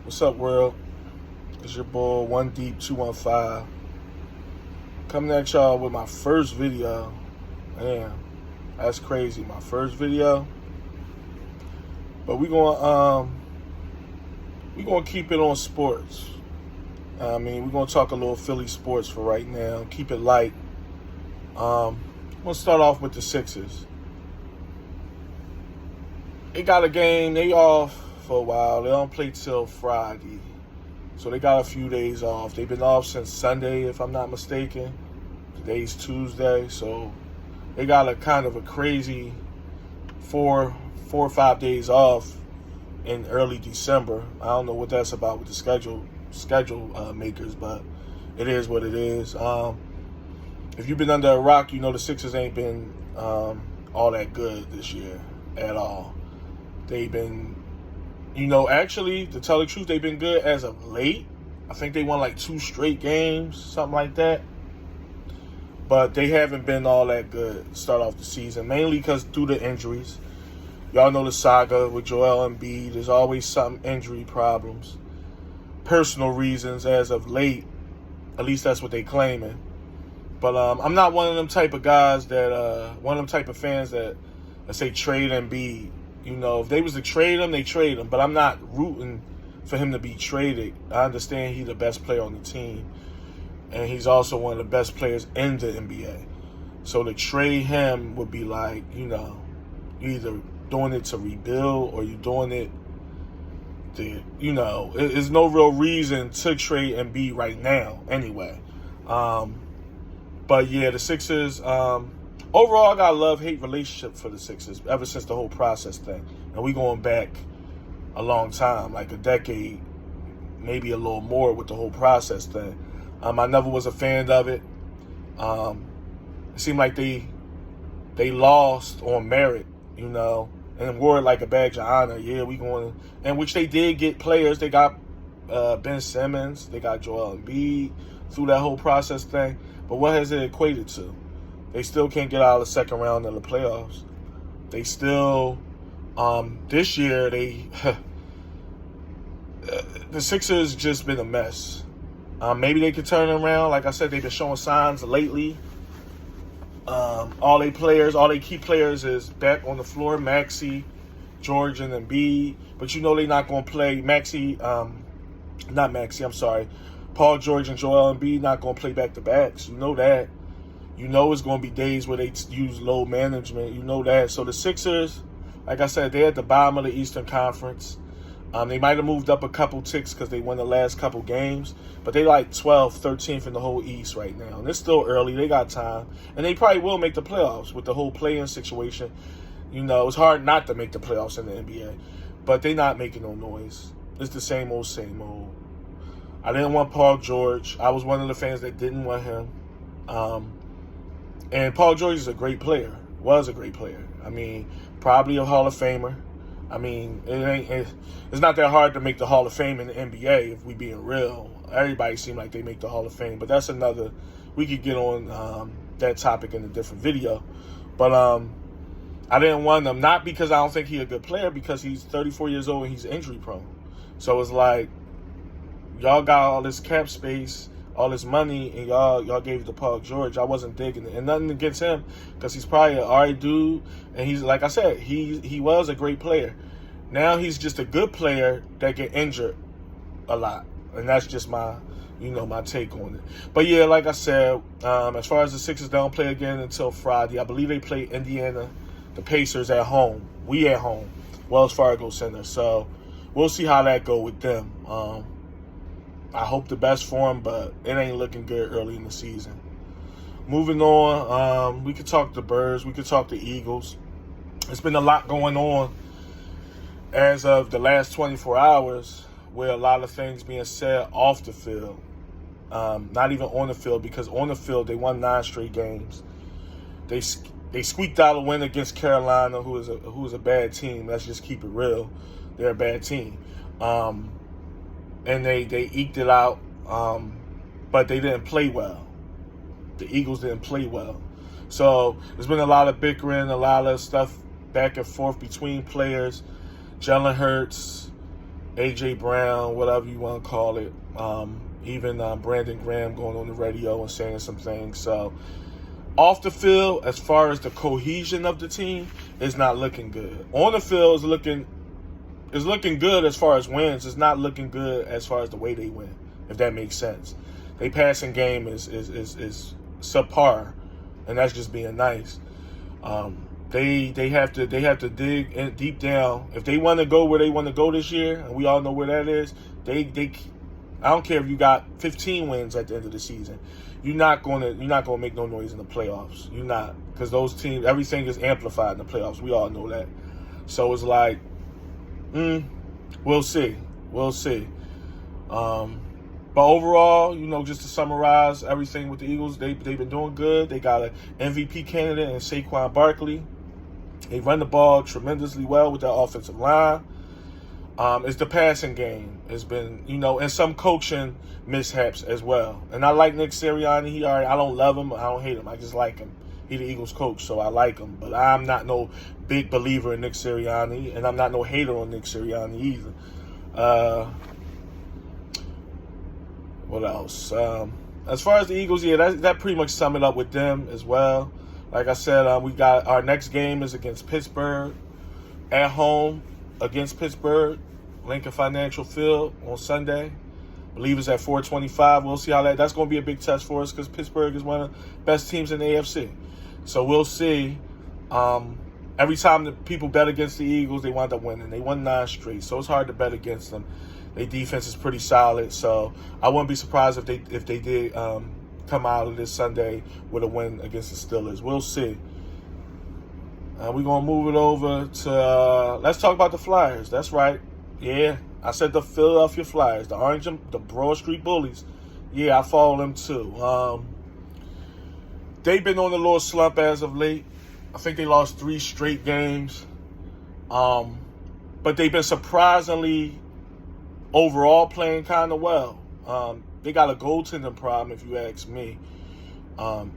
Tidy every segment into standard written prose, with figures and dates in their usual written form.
What's up, world? It's your boy, One Deep 215. Coming at y'all with my first video. Man, that's crazy. My first video. But we gonna keep it on sports. We're gonna talk a little Philly sports for right now. Keep it light. I'm gonna start off with the Sixers. They got a game. They off for a while. They don't play till Friday. So they got a few days off. They've been off since Sunday, if I'm not mistaken. Today's Tuesday. So they got a kind of a crazy four or 5 days off in early December. I don't know what that's about with the schedule makers, but it is what it is. If you've been under a rock, you know the Sixers ain't been all that good this year at all. They've been, actually, to tell the truth, they've been good as of late. I think they won like 2 straight games, something like that. But they haven't been all that good to start off the season, mainly because due to injuries. Y'all know the saga with Joel Embiid. There's always some injury problems. Personal reasons as of late. At least that's what they claiming. But I'm not one of them type of guys one of them type of fans that say trade Embiid. If they was to trade him, they trade him. But I'm not rooting for him to be traded. I understand he's the best player on the team. And he's also one of the best players in the NBA. So to trade him would be like, you either doing it to rebuild or you doing it to, there's no real reason to trade Embiid right now anyway. But yeah, the Sixers, overall, I got a love-hate relationship for the Sixers ever since the whole process thing. And we going back a long time, like a decade, maybe a little more with the whole process thing. I never was a fan of it. It seemed like they lost on merit, and wore it like a badge of honor. Yeah, we going, and which they did get players. They got Ben Simmons. They got Joel Embiid through that whole process thing. But what has it equated to? They still can't get out of the second round of the playoffs. They still, this year, the Sixers just been a mess. Maybe they could turn it around. Like I said, they've been showing signs lately. All they key players is back on the floor. Maxey, George, and Embiid. But they're not going to play Paul George and Joel Embiid not going to play back-to-backs. You know that. It's going to be days where they use load management. You know that. So the Sixers, like I said, they're at the bottom of the Eastern Conference. They might have moved up a couple ticks because they won the last couple games. But they like 12th, 13th in the whole East right now. And it's still early. They got time. And they probably will make the playoffs with the whole play-in situation. It's hard not to make the playoffs in the NBA. But they're not making no noise. It's the same old, same old. I didn't want Paul George. I was one of the fans that didn't want him. And Paul George is a great player. Was a great player. Probably a Hall of Famer. It's not that hard to make the Hall of Fame in the NBA if we being real. Everybody seems like they make the Hall of Fame. But that's another, we could get on that topic in a different video. But I didn't want him, not because I don't think he's a good player, because he's 34 years old and he's injury prone. So it's like, y'all got all this cap space, all this money, and y'all gave it to Paul George. I wasn't digging it. And nothing against him, because he's probably an alright dude. And he's, like I said, he was a great player. Now he's just a good player that get injured a lot. And that's just my, my take on it. But yeah, like I said, as far as the Sixers, they don't play again until Friday. I believe they play Indiana, the Pacers at home. We at home, Wells Fargo Center. So we'll see how that go with them. I hope the best for them, but it ain't looking good early in the season. Moving on, we could talk the Birds. We could talk the Eagles. It's been a lot going on as of the last 24 hours, where a lot of things being said off the field. Not even on the field, because on the field they won 9 straight games. They squeaked out a win against Carolina, who is a bad team. Let's just keep it real. They're a bad team. And they eked it out, but they didn't play well. The Eagles didn't play well. So there's been a lot of bickering, a lot of stuff back and forth between players. Jalen Hurts, A.J. Brown, whatever you want to call it. Even Brandon Graham going on the radio and saying some things. So off the field, as far as the cohesion of the team, is not looking good. On the field is looking good as far as wins. It's not looking good as far as the way they win, if that makes sense. Their passing game is subpar, and that's just being nice. They have to dig in deep down if they want to go where they want to go this year, and we all know where that is. I don't care if you got 15 wins at the end of the season. You're not going to make no noise in the playoffs. You're not, because those teams, everything is amplified in the playoffs. We all know that. So it's like, we'll see. But overall, just to summarize everything with the Eagles, they've been doing good. They got an MVP candidate in Saquon Barkley. They run the ball tremendously well with their offensive line. It's the passing game. It's been, and some coaching mishaps as well. And I like Nick Sirianni. I don't love him. I don't hate him. I just like him. He's the Eagles coach, so I like him. But I'm not no big believer in Nick Sirianni, and I'm not no hater on Nick Sirianni either. What else? As far as the Eagles, that pretty much sum it up with them as well. Like I said, we got our next game is against Pittsburgh at home against Pittsburgh, Lincoln Financial Field on Sunday. I believe it's at 4:25. We'll see how that's going to be a big test for us because Pittsburgh is one of the best teams in the AFC. So we'll see. Every time the people bet against the Eagles, they wind up winning. They won 9 straight, so it's hard to bet against them. Their defense is pretty solid, so I wouldn't be surprised if they did come out of this Sunday with a win against the Steelers. We'll see. We're going to move it over to let's talk about the Flyers. That's right. Yeah, I said the Philadelphia Flyers, the Broad Street Bullies. Yeah, I follow them too. They've been on a little slump as of late. I think they lost 3 straight games. But they've been surprisingly overall playing kind of well. They got a goaltending problem, if you ask me.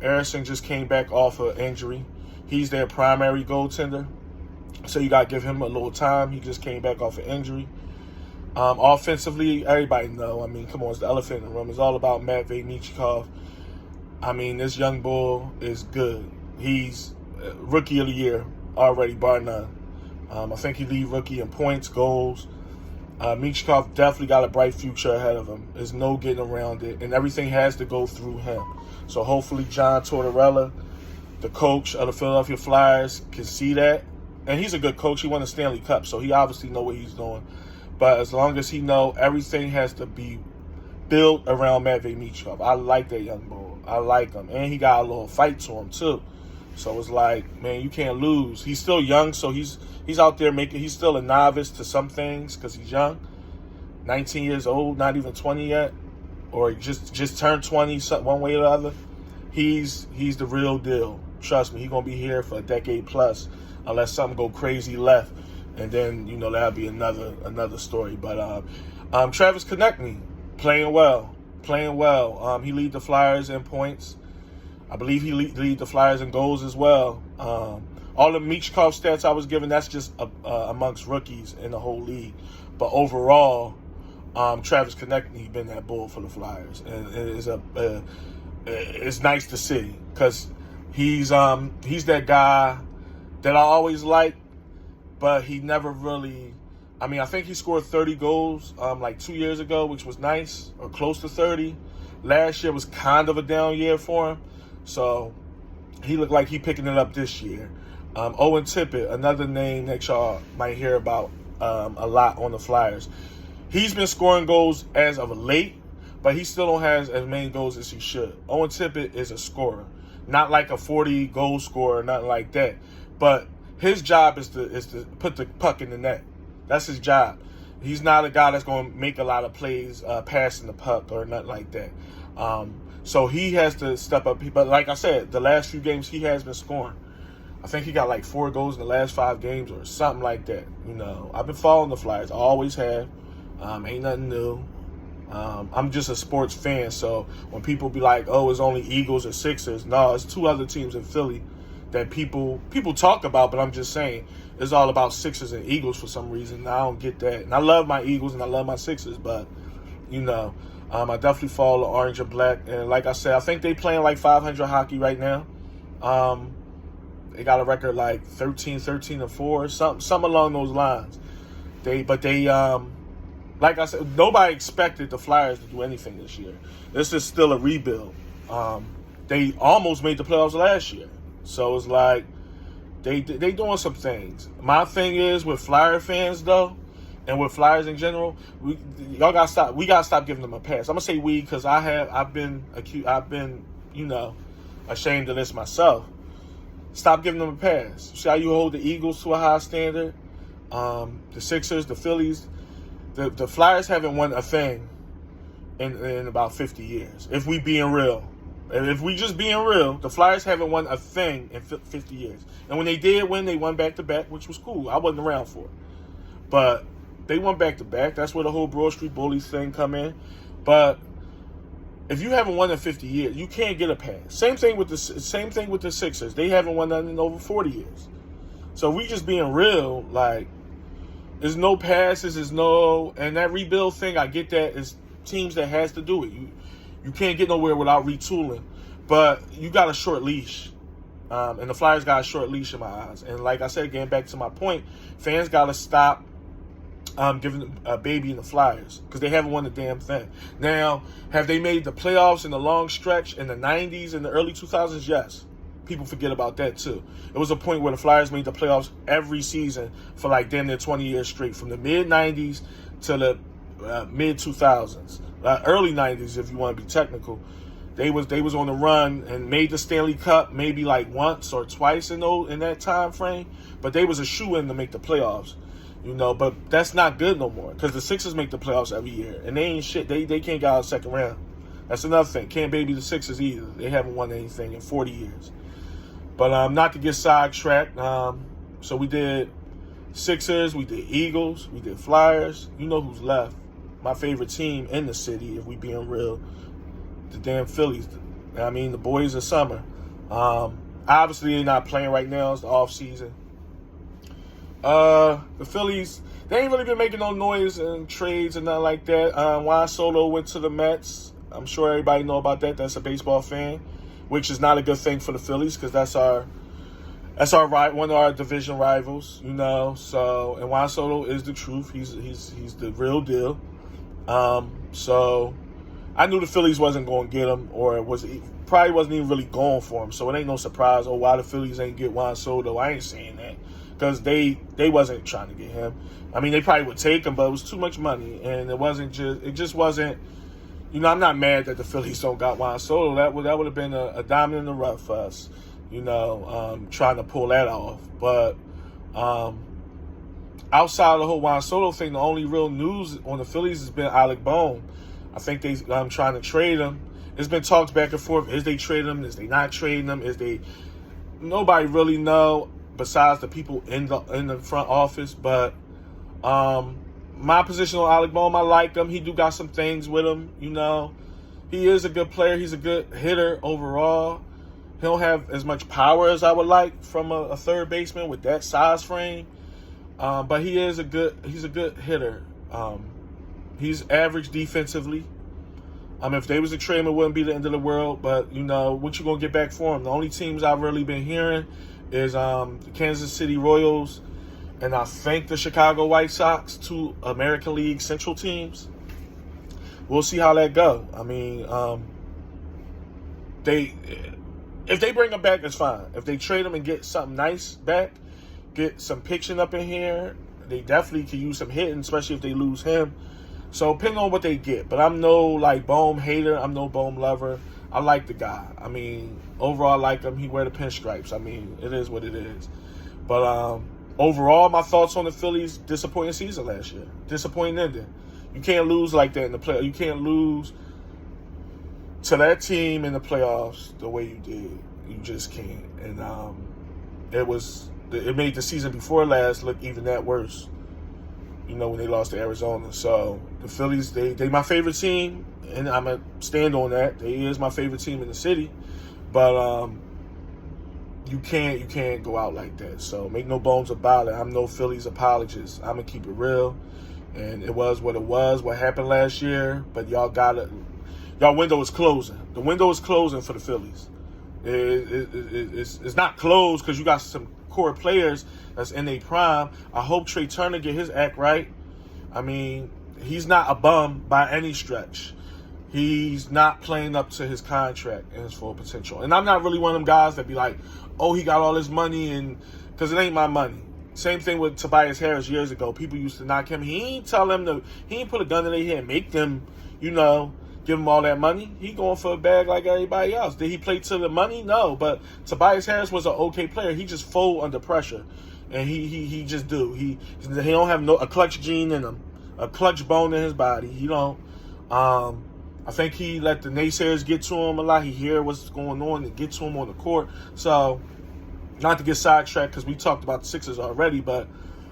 Eriksson just came back off of injury. He's their primary goaltender, so you got to give him a little time. He just came back off of injury. Offensively, everybody know. Come on, it's the elephant in the room. It's all about Matvei Michkov. This young bull is good. He's rookie of the year already, bar none. I think he lead rookie in points, goals. Michkov definitely got a bright future ahead of him. There's no getting around it, and everything has to go through him. So hopefully John Tortorella, the coach of the Philadelphia Flyers, can see that. And he's a good coach. He won a Stanley Cup, so he obviously know what he's doing. But as long as he know, everything has to be built around Matvei Michkov. I like that young boy. I like him. And he got a little fight to him, too. So it's like, man, you can't lose. He's still young, so he's out there he's still a novice to some things because he's young. 19 years old, not even 20 yet. Or just turned 20 one way or the other. He's the real deal. Trust me, he's going to be here for a decade plus unless something go crazy left. And then, that'll be another story. But Travis Konechny, playing well. He lead the Flyers in points. I believe he lead the Flyers in goals as well. All the Michkov stats I was given, that's just amongst rookies in the whole league. But overall, Travis Konechny been that bull for the Flyers. And it's nice to see because he's that guy that I always liked, but he never really. I think he scored 30 goals like 2 years ago, which was nice, or close to 30. Last year was kind of a down year for him, so he looked like he picking it up this year. Owen Tippett, another name that y'all might hear about a lot on the Flyers. He's been scoring goals as of late, but he still don't have as many goals as he should. Owen Tippett is a scorer, not like a 40-goal scorer, nothing like that. But his job is to put the puck in the net. That's his job. He's not a guy that's going to make a lot of plays passing the puck or nothing like that. So he has to step up. But like I said, the last few games he has been scoring. I think he got like 4 goals in the last 5 games or something like that. I've been following the Flyers. I always have. Ain't nothing new. I'm just a sports fan, so when people be like, oh, it's only Eagles or Sixers, no, it's 2 other teams in Philly that people talk about, but I'm just saying it's all about Sixers and Eagles for some reason. I don't get that. And I love my Eagles and I love my Sixers, but, I definitely follow orange and black. And like I said, I think they playing like 500 hockey right now. They got a record like 13-4, something along those lines. Like I said, nobody expected the Flyers to do anything this year. This is still a rebuild. They almost made the playoffs last year. So it's like they doing some things. My thing is with Flyer fans though, and with Flyers in general, we gotta stop giving them a pass. I'm gonna say we because I've been ashamed of this myself. Stop giving them a pass. See how you hold the Eagles to a high standard? The Sixers, the Phillies, the Flyers haven't won a thing in about 50 years. If we being real. If we just being real, the Flyers haven't won a thing in 50 years. And when they did win, they won back-to-back, which was cool. I wasn't around for it. But they won back-to-back. That's where the whole Broad Street Bullies thing come in. But if you haven't won in 50 years, you can't get a pass. Same thing with the Sixers. They haven't won nothing in over 40 years. So we just being real, like, there's no passes, and that rebuild thing, I get that, is teams that has to do it. You can't get nowhere without retooling. But you got a short leash. And the Flyers got a short leash in my eyes. And like I said, getting back to my point, fans got to stop giving a baby in the Flyers because they haven't won a damn thing. Now, have they made the playoffs in the long stretch in the 90s and the early 2000s? Yes. People forget about that too. It was a point where the Flyers made the playoffs every season for like damn near 20 years straight, from the mid-90s to the mid-2000s. Early 90s, if you want to be technical. They was on the run and made the Stanley Cup maybe like once or twice in that time frame, but they was a shoe-in to make the playoffs. But that's not good no more because the Sixers make the playoffs every year, and they ain't shit. They can't get out of the second round. That's another thing. Can't baby the Sixers either. They haven't won anything in 40 years. But not to get sidetracked, so we did Sixers, we did Eagles, we did Flyers. You know who's left. My favorite team in the city, if we being real, the damn Phillies. I mean, the boys of summer. Obviously, they're not playing right now. It's the off season. The Phillies, they ain't really been making no noise in trades and nothing like that. Juan Soto went to the Mets. I'm sure everybody know about that. That's a baseball fan, which is not a good thing for the Phillies because that's one of our division rivals, So, and Juan Soto is the truth. He's the real deal. So I knew the Phillies wasn't going to get him, or probably wasn't even really going for him. So it ain't no surprise. Why the Phillies ain't get Juan Soto? I ain't saying that because they wasn't trying to get him. I mean, they probably would take him, but it was too much money, and it just wasn't. I'm not mad that the Phillies don't got Juan Soto. That would have been a diamond in the rough for us, trying to pull that off. But outside of the whole Juan Soto thing, the only real news on the Phillies has been Alec Bohm. I think they trying to trade him. There's been talks back and forth. Is they trade him? Is they not trading him? Nobody really know besides the people in the front office. But my position on Alec Bohm, I like him. He do got some things with him. He is a good player. He's a good hitter overall. He don't have as much power as I would like from a third baseman with that size frame. But he's a good hitter. He's average defensively. If they was to trade him, it wouldn't be the end of the world. But, what you going to get back for him? The only teams I've really been hearing is the Kansas City Royals and I think the Chicago White Sox, two American League Central teams. We'll see how that go. I mean, if they bring him back, it's fine. If they trade him and get something nice back, get some pitching up in here, they definitely can use some hitting, especially if they lose him. So depending on what they get. But I'm no Bohm hater. I'm no Bohm lover. I like the guy. I mean, overall I like him. He wear the pinstripes. I mean, it is what it is. But overall, my thoughts on the Phillies, disappointing season last year. Disappointing ending. You can't lose like that in the playoffs. You can't lose to that team in the playoffs the way you did. You just can't. And it made the season before last look even that worse. When they lost to Arizona. So the Phillies, they my favorite team, and I'm gonna stand on that. They is my favorite team in the city. But you can't go out like that. So make no bones about it. I'm no Phillies apologist. I'm gonna keep it real. And it was what it was, what happened last year. But y'all window is closing. The window is closing for the Phillies. It's not closed because you got some core players that's in their prime. I hope Trey Turner get his act right. I mean, he's not a bum by any stretch. He's not playing up to his contract and his full potential. And I'm not really one of them guys that be like, oh, he got all this money, and because it ain't my money. Same thing with Tobias Harris years ago. People used to knock him. He ain't put a gun in their head and make them, give him all that money. He going for a bag like everybody else. Did he play to the money? No. But Tobias Harris was an okay player. He just fold under pressure. And he just do. He don't have a clutch gene in him, a clutch bone in his body. He don't. I think he let the naysayers get to him a lot. He hear what's going on and get to him on the court. So, not to get sidetracked because we talked about the Sixers already, but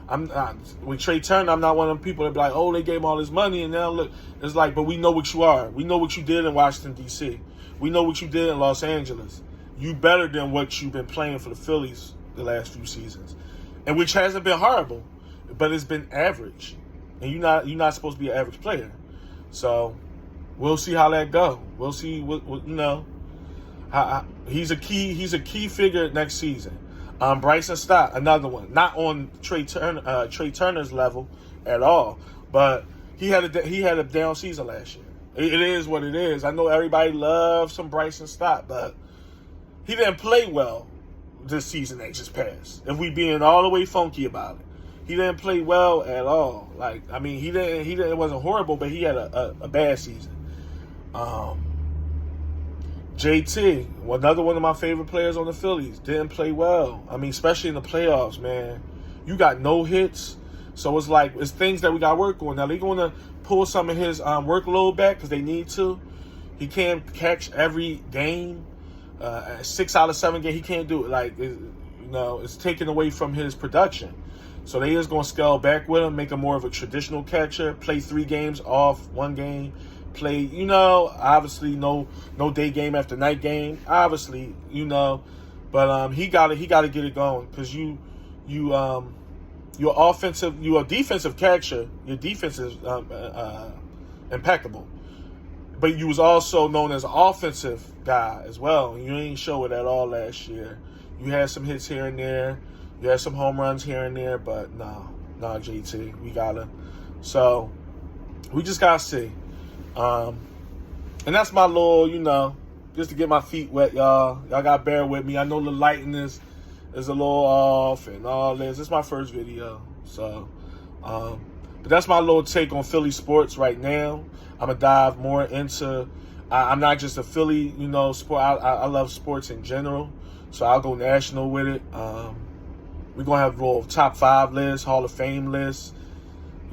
I'm not, with Trey Turner, I'm not one of them people that be like, oh, they gave him all this money, and now look. It's like, but we know what you are. We know what you did in Washington, D.C. We know what you did in Los Angeles. You better than what you've been playing for the Phillies the last few seasons, and which hasn't been horrible, but it's been average. And you're not supposed to be an average player. So we'll see how that go. We'll see what how he's a key figure next season. Bryson Stott, another one, not on Trey Turner's level at all, but he had a down season last year. It is what it is. I know everybody loves some Bryson Stott, but he didn't play well this season that just passed. If we being all the way funky about it, he didn't play well at all. Like, I mean, he didn't. It wasn't horrible, but he had a bad season. JT, another one of my favorite players on the Phillies, didn't play well. I mean, especially in the playoffs, man. You got no hits. So it's things that we got to work on. Now, they're going to pull some of his workload back because they need to. He can't catch every game. 6 out of 7 games, he can't do it. It's taken away from his production. So they is going to scale back with him, make him more of a traditional catcher, play 3 games off, 1 game. Play, obviously no day game after night game, obviously, but he got to get it going because you're a defensive catcher. Your defense is impeccable, but you was also known as an offensive guy as well. You ain't show it at all last year. You had some hits here and there, you had some home runs here and there, but no, JT, we just gotta see. And that's my little, just to get my feet wet, y'all. Y'all gotta bear with me. I know the lighting is a little off and all this. It's my first video. So, but that's my little take on Philly sports right now. I'm gonna dive more into, I'm not just a Philly, sport. I love sports in general. So I'll go national with it. We're gonna have a little top 5 list, Hall of Fame list.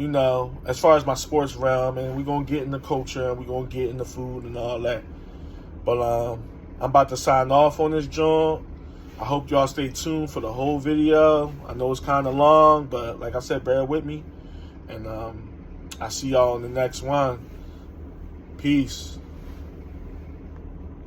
As far as my sports realm, and we're going to get in the culture, and we're going to get in the food and all that. But I'm about to sign off on this joint. I hope y'all stay tuned for the whole video. I know it's kind of long, but like I said, bear with me. And I see y'all in the next one. Peace.